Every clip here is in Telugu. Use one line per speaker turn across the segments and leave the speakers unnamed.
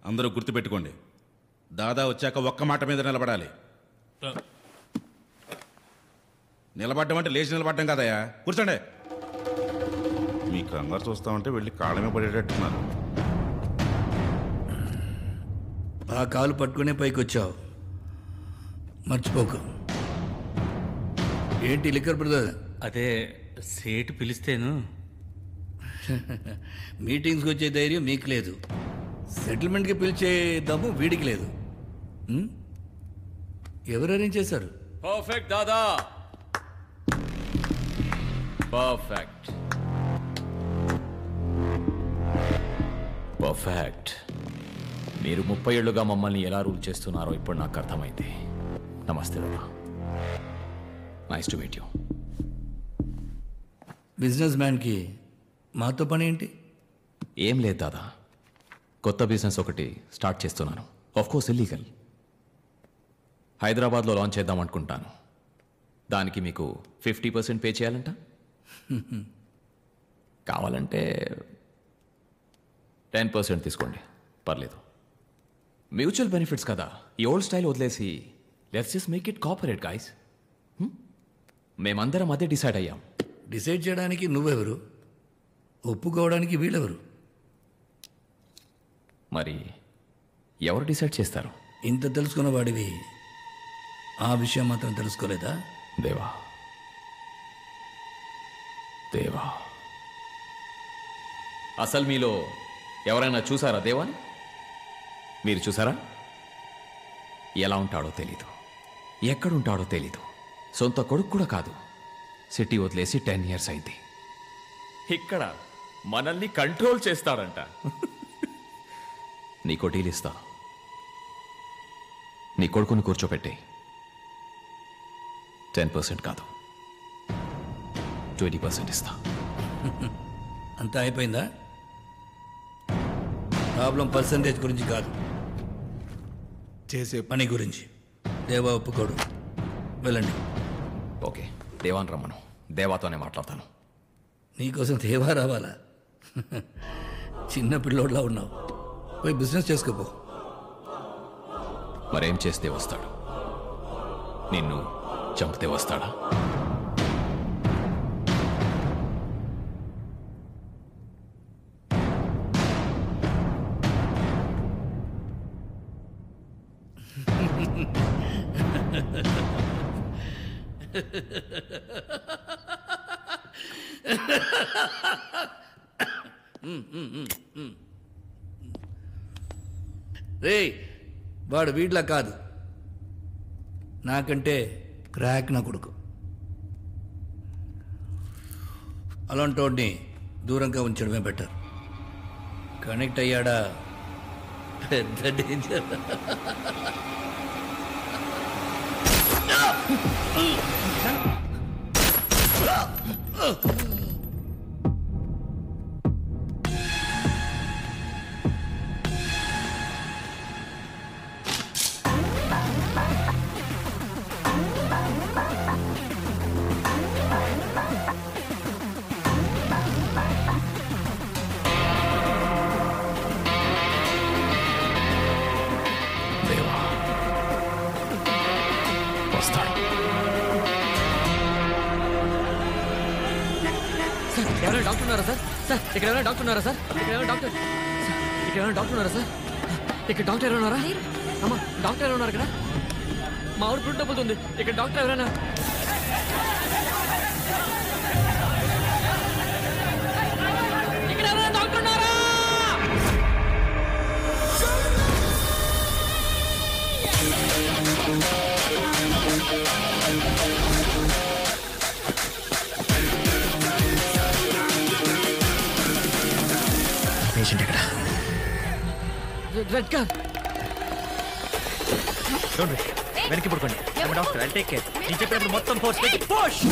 అందరూ గుర్తుపెట్టుకోండి, దాదా వచ్చాక ఒక్క మాట మీద నిలబడాలి. నిలబడ్డం అంటే లేచి నిలబడ్డం కదయా, కూర్చోండి. మీ కంగారు చూస్తామంటే వెళ్ళి కాళ్ళమే పడేటట్టున్నారు.
ఆ కాలు పట్టుకునే పైకి వచ్చావు, మర్చిపోకు. ఏంటి లిక్కర్ బ్రదర్?
అదే సేటు పిలిస్తేను.
మీటింగ్స్కి వచ్చే ధైర్యం మీకు లేదు, సెటిల్మెంట్కి పిలిచే దమ్ము వీడికి లేదు. ఎవరు అరేంజ్ చేశారు?
పర్ఫెక్ట్ దాదా, పర్ఫెక్ట్ పర్ఫెక్ట్. మీరు 30 ఏళ్లుగా మమ్మల్ని ఎలా రూల్ చేస్తున్నారో ఇప్పుడు నాకు అర్థమైంది. నమస్తే దాదా, nice to meet you.
Business మ్యాన్కి మాతో పని ఏంటి?
ఏం లేదు దాదా, కొత్త బిజినెస్ ఒకటి స్టార్ట్ చేస్తున్నాను. Of course illegal. హైదరాబాద్లో లాంచ్ చేద్దాం అనుకుంటాను. దానికి మీకు 50% పే చేయాలంట. కావాలంటే 10% తీసుకోండి, పర్లేదు. మ్యూచువల్ బెనిఫిట్స్ కదా, ఈ ఓల్డ్ స్టైల్ వదిలేసి let's just make it corporate guys. మేమందరం అదే డిసైడ్ అయ్యాం.
డిసైడ్ చేయడానికి నువ్వెవరు, ఒప్పుకోవడానికి వీళ్ళెవరు?
మరి ఎవరు డిసైడ్ చేస్తారు?
ఇంత తెలుసుకున్న వాడివి ఆ విషయం మాత్రం తెలుసుకోలేదా?
దేవా దేవా, అసలు మీలో ఎవరైనా చూసారా దేవాని? మీరు చూసారా? ఎలా ఉంటాడో తెలీదు, ఎక్కడుంటాడో తెలీదు, సొంత కొడుకు కూడా కాదు. సిటీ వదిలేసి 10 years అయింది. ఇక్కడ మనల్ని కంట్రోల్ చేస్తాడంట. నీకో డీల్ ఇస్తా, నీ కొడుకుని కూర్చోపెట్టి 10% కాదు 20% ఇస్తా.
అంతా అయిపోయిందా? ప్రాబ్లం పర్సంటేజ్ గురించి కాదు, చేసే పని గురించి. దేవా ఒప్పుకోడు, వెళ్ళండి.
ఓకే, దేవాన్ రమ్మను, దేవాతోనే మాట్లాడతాను.
నీకోసం దేవా రావాలా? చిన్న పిల్లోడ్లా ఉన్నావు, పోయి బిజినెస్ చేసుకోపో.
మరేం చేస్తే వస్తాడు? నిన్ను చంపితే వస్తాడా?
రే, వాడు వీడ్లా కాదు, నాకంటే క్రాక్ నా కొడుకు. అలాంటి వాడిని దూరంగా ఉంచడమే బెటర్. కనెక్ట్ అయ్యాడా పెద్ద డేంజర్.
ఎవరైనా డాక్టర్ ఉన్నారా సార్? సార్ ఇక్కడ ఎవరైనా డాక్టర్ ఉన్నారా సార్? ఇక్కడ ఎవరైనా డాక్టర్ ఇక్కడ ఎవరైనా డాక్టర్ ఉన్నారా సార్? ఇక్కడ డాక్టర్ ఎవరైనా ఉన్నారా? అమ్మా, డాక్టర్ ఎవరైనా ఉన్నారు ఇక్కడ? మా ఊరు పుట్టి డబ్బుతుంది. ఇక్కడ డాక్టర్ ఎవరైనా? ఇక్కడ ఎవరైనా డాక్టర్ ఉన్నారా?
పేషెంట్ ఎక్కడ?
Red car.
వెనక్కి పడుకోండి. Doctor, I take care. నేను చెప్పినప్పుడు మొత్తం ఫోర్స్ పెట్టి పుష్.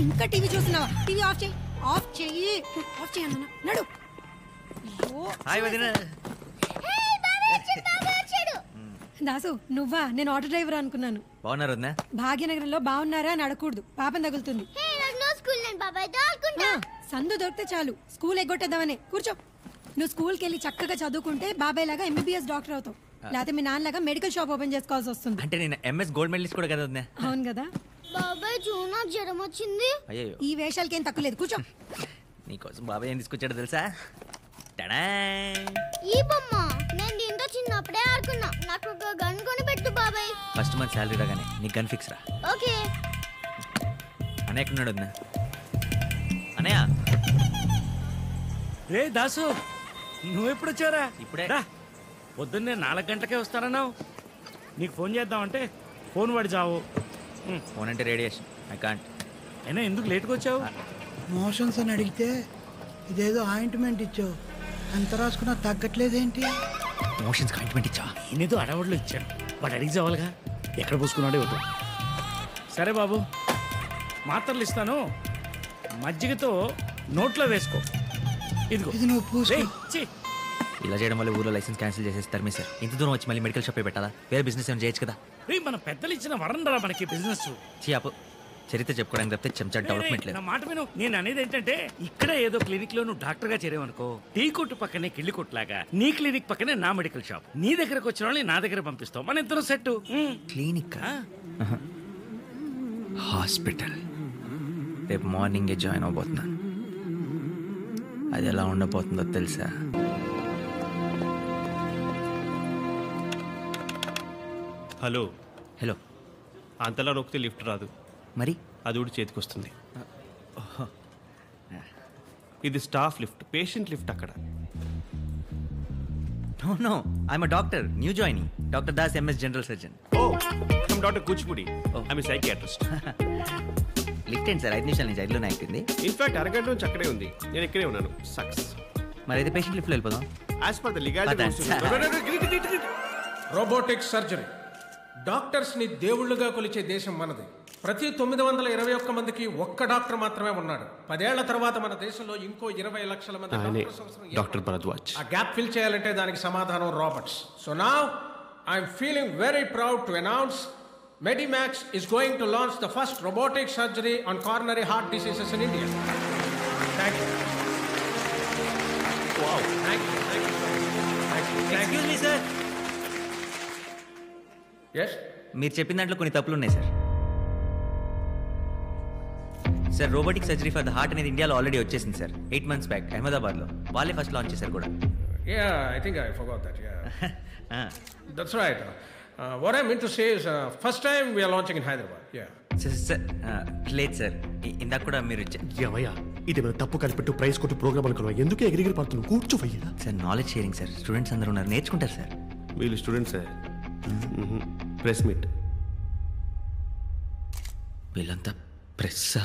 ఇంకా టీవీ చూస్తున్నావా? టీవీ ఆఫ్ చేయి, ఆఫ్ చెయ్యి, ఆఫ్ చేయి అన్న. నడు.
హాయ్ వదిన.
దాసు నువ్వా? నేను ఆటో డ్రైవర్ అనుకున్నాను.
బాగున్నారు వదిన?
భాగ్యనగరంలో బాగున్నారా అని అడగకూడదు, పాపం తగులుతుంది. సందు దొరికితే చాలు స్కూల్ ఎగ్గొట్టేద్దామని. కూర్చో. నువ్వు స్కూల్కి వెళ్ళి చక్కగా చదువుకుంటే బాబాయ్ లాగా MBBS డాక్టర్ అవుతావు, లేకపోతే మీ నాన్నలాగా మెడికల్ షాప్ ఓపెన్ చేసుకోవాల్సి వస్తుంది.
అంటే నేను MS గోల్డ్ మెడలిస్ట్ కూడా కదా వదిన?
అవును కదా.
బాబాయ్ నాకు జ్వరం వచ్చింది.
అయ్యో,
ఈ వేషాలకి ఏం తక్కువ లేదు. కూర్చో.
నీకోసం బాబాయ్ ఏం తీసుకొచ్చాడో తెలుసా? టడా!
ఈ బొమ్మ నేను దీంతో చిన్నప్పుడే ఆడుకున్నా. నాకు ఒక గన్ కొని పెట్టు బాబాయ్.
ఫస్ట్ మంత్ శాలరీ రాగానే నీకు గన్ ఫిక్స్ రా.
ఓకే.
అన్నయ్య ఎక్కడున్నాడు వదిన? అన్నయ్య
రే దాసు, నువ్వెప్పుడు వచ్చారా?
ఇప్పుడే.
పొద్దున్నే 4 గంటలకే వస్తానన్నావు. నీకు ఫోన్ చేద్దామంటే ఫోన్ పడి చావు.
ఫోన్ అంటే రేడియేషన్, ఐ కాంట్.
అయినా ఎందుకు లేట్గా వచ్చావు?
మోషన్స్ అని అడిగితే ఇదేదో ఆయింట్మెంట్ ఇచ్చావు, ఎంత రాసుకున్నా తగ్గట్లేదేంటి?
మోషన్స్ ఆయింట్మెంట్ ఇచ్చా?
నేనేదో అడవుడులో ఇచ్చాను, వాడు అడిగి చావాలిగా. ఎక్కడ పూసుకున్నాడే వద్దు. సరే బాబు, మాత్రలు ఇస్తాను, మజ్జిగతో నోట్లో వేసుకో. ఇదిగో
ఇది నువ్వు పూసుకో.
రేయ్, ఛీ.
ఇలా చేయడం వల్ల ఊర్లో లైసెన్స్ క్యాన్సిల్ చేసేస్తారు మీ సార్. ఇంత దూరం వచ్చి మళ్ళీ మెడికల్ షాప్ పెట్టాలా? వేరే బిజినెస్ ఏమైనా చేయొచ్చు కదా?
రేయ్, మన పెద్దలు ఇచ్చిన వరం రా మనకి బిజినెస్.
అప్పు చరిత్ర చెప్పుకోవడానికి తప్పితే చెంచా డెవలప్మెంట్ లేదు.
నా మాట విను. నేను అనేది ఏంటంటే, ఇక్కడ ఏదో క్లినిక్ లో నువ్వు డాక్టర్ గా చేరేవనుకో, టీ కొట్టు పక్కనే కిళ్ళి కొట్టులాగా నీ క్లినిక్ పక్కనే నా మెడికల్ షాప్. నీ దగ్గరకు వచ్చిన వాళ్ళని నా దగ్గర పంపిస్తాం, మన ఇద్దరం సెట్.
క్లినిక్, హాస్పిటల్ రేపు మార్నింగే జాయిన్ అవబోతున్నాను. అది ఎలా ఉండబోతుందో తెలుసా?
హలో.
హలో.
అంతలా నొక్కితే లిఫ్ట్ రాదు,
మరి
అది కూడా చేతికి వస్తుంది. ఇది స్టాఫ్ లిఫ్ట్, పేషెంట్ లిఫ్ట్ అక్కడ.
No no, I'm a doctor, new joining. Doctor Das, MS general surgeon.
Oh, I'm doctor Kuchipudi, I'm psychiatrist.
Lift ఏంటి సార్? 5 నిమిషాల నుంచి 5లోనే అయిపోయింది.
ఇన్ఫాక్ట్ అరగంట నుంచి అక్కడే ఉంది, నేను ఇక్కడే ఉన్నాను. సక్సెస్.
మరి అయితే పేషెంట్ లిఫ్ట్లో వెళ్ళిపోదాం.
As per the legality.
Robotic surgery. Doctors ని దేవుళ్ళుగా కొలిచే దేశం మనది. ప్రతి 921 మందికి ఒక్క డాక్టర్ మాత్రమే ఉన్నాడు. 10 ఏళ్ల తర్వాత మన దేశంలో ఇంకో 20 లక్షల మంది
డాక్టర్ భరద్వాజ్.
ఆ గ్యాప్ ఫిల్ చేయాలంటే దానికి సమాధానం robots. So now I'm feeling very proud to announce Medimax is going to launch the first robotic surgery on coronary heart diseases in India. Thank you. Wow. Thank you. Thank you. Thank you.
Excuse me, sir.
Yes?
మీరు చెప్పిన దాంట్లో కొన్ని తప్పులు ఉన్నాయి sir. Sir, robotic surgery for the heart అనేది ఇండియాలో ఆల్రెడీ వచ్చేసింది సార్. 8 months బ్యాక్ అహ్మదాబాద్లో. వాళ్ళే ఫస్ట్ లాంచ్ చేశారు కూడా.
Yeah, I think I forgot that. Yeah. That's right. What I meant to say is, first time we are launching in Hyderabad. Yeah.
Sir, లేదు సార్, ఇందాక కూడా మీరు
ఇది తప్పు కలిపెట్టు ప్రైస్ కొట్టు ప్రోగ్రామ్ అనుకున్నావు. ఎందుకు ఎగిరిగిరి పడుతున్నావు? కూర్చోవయ్యా.
Sir, knowledge sharing sir. Students అందరూ ఉన్నారు, నేర్చుకుంటారు సార్.
వీళ్ళు స్టూడెంట్స్ సార్. Press meet.
వీళ్ళంతా ప్రెస్సా?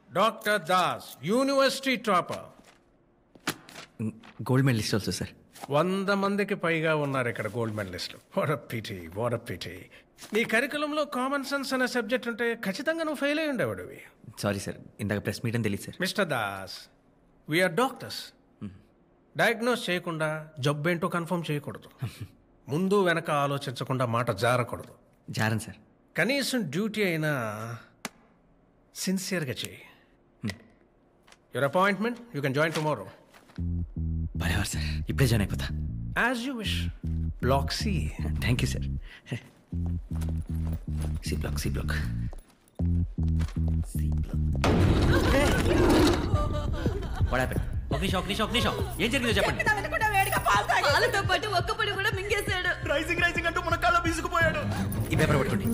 Dr. Das, university topper.
Gold medalist also sir.
100 మందికి పైగా ఉన్నారు ఇక్కడ గోల్డ్ మెడలిస్టులు. What a pity. నీ కరికులంలో కామన్ సెన్స్ అనే సబ్జెక్ట్ ఉంటే ఖచ్చితంగా నువ్వు ఫెయిల్ అయ్యి ఉండేవాడివి.
సారీ సార్, ఇందాక ప్రెస్ మీట్ అని తెలియదు sir.
Mister Das, we are doctors. Diagnose చేయకుండా జబ్బేంటో కన్ఫర్మ్ చేయకూడదు. ముందు వెనక ఆలోచించకుండా మాట జారకూడదు.
జారన్ సార్.
కనీసం డ్యూటీ అయినా సిన్సియర్గా చేయి. Your appointment, you can join tomorrow.
బరాబర్ సార్, ఇప్పుడే జాయిన్ అయిపోతా.
As you wish. Block C.
Thank you sir. C block. ఒక నిమిషం. ఏం జరిగిందో చెప్పండి.
పాలతో పాటు ఒక్క పొడి కూడా మింగేశాడు.
రైసింగ్ అంటూ మన కాళ్ళ బీసుకుపోయాడు. ఈ పేపర్ పట్టుకోండి.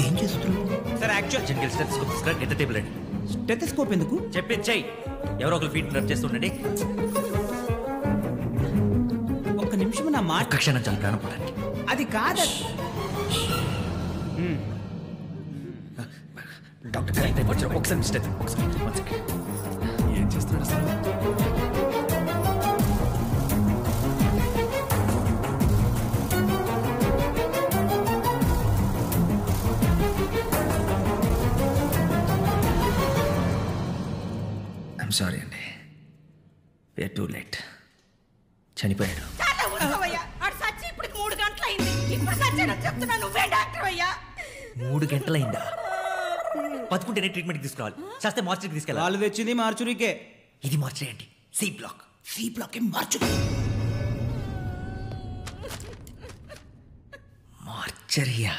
ఏం చేస్తున్నావు
sir? Actual general stethoscope sir. ఎంత టేబుల్ అండి.
స్టెథోస్కోప్ ఎందుకు?
చెప్పేది చెయ్యి. ఎవరో ఒకరు ఫీట్ రబ్ చేస్తుండండి.
ఒక్క నిమిషం నా మాట.
ఒక్క క్షణం చాలా ప్రాణం పోవడానికి.
అది కాదు
డాక్టర్ కరెక్ట్ అయిపోయారు. ఒకసారి మిస్టర్ ఏం చేస్తున్నాడు అసలు? సారీ అండి వేర్ టూ లేట్ చనిపోయాడు. 3 గంటలైందా? బతుకుంటేనే ట్రీట్మెంట్ తీసుకోవాలి, చేస్తే మార్చురీకి తీసుకెళ్ళాలి.
వాళ్ళు తెచ్చింది మార్చురీకే.
ఇది మార్చురీ ఏంటి? C block mortuary. మార్చరియా?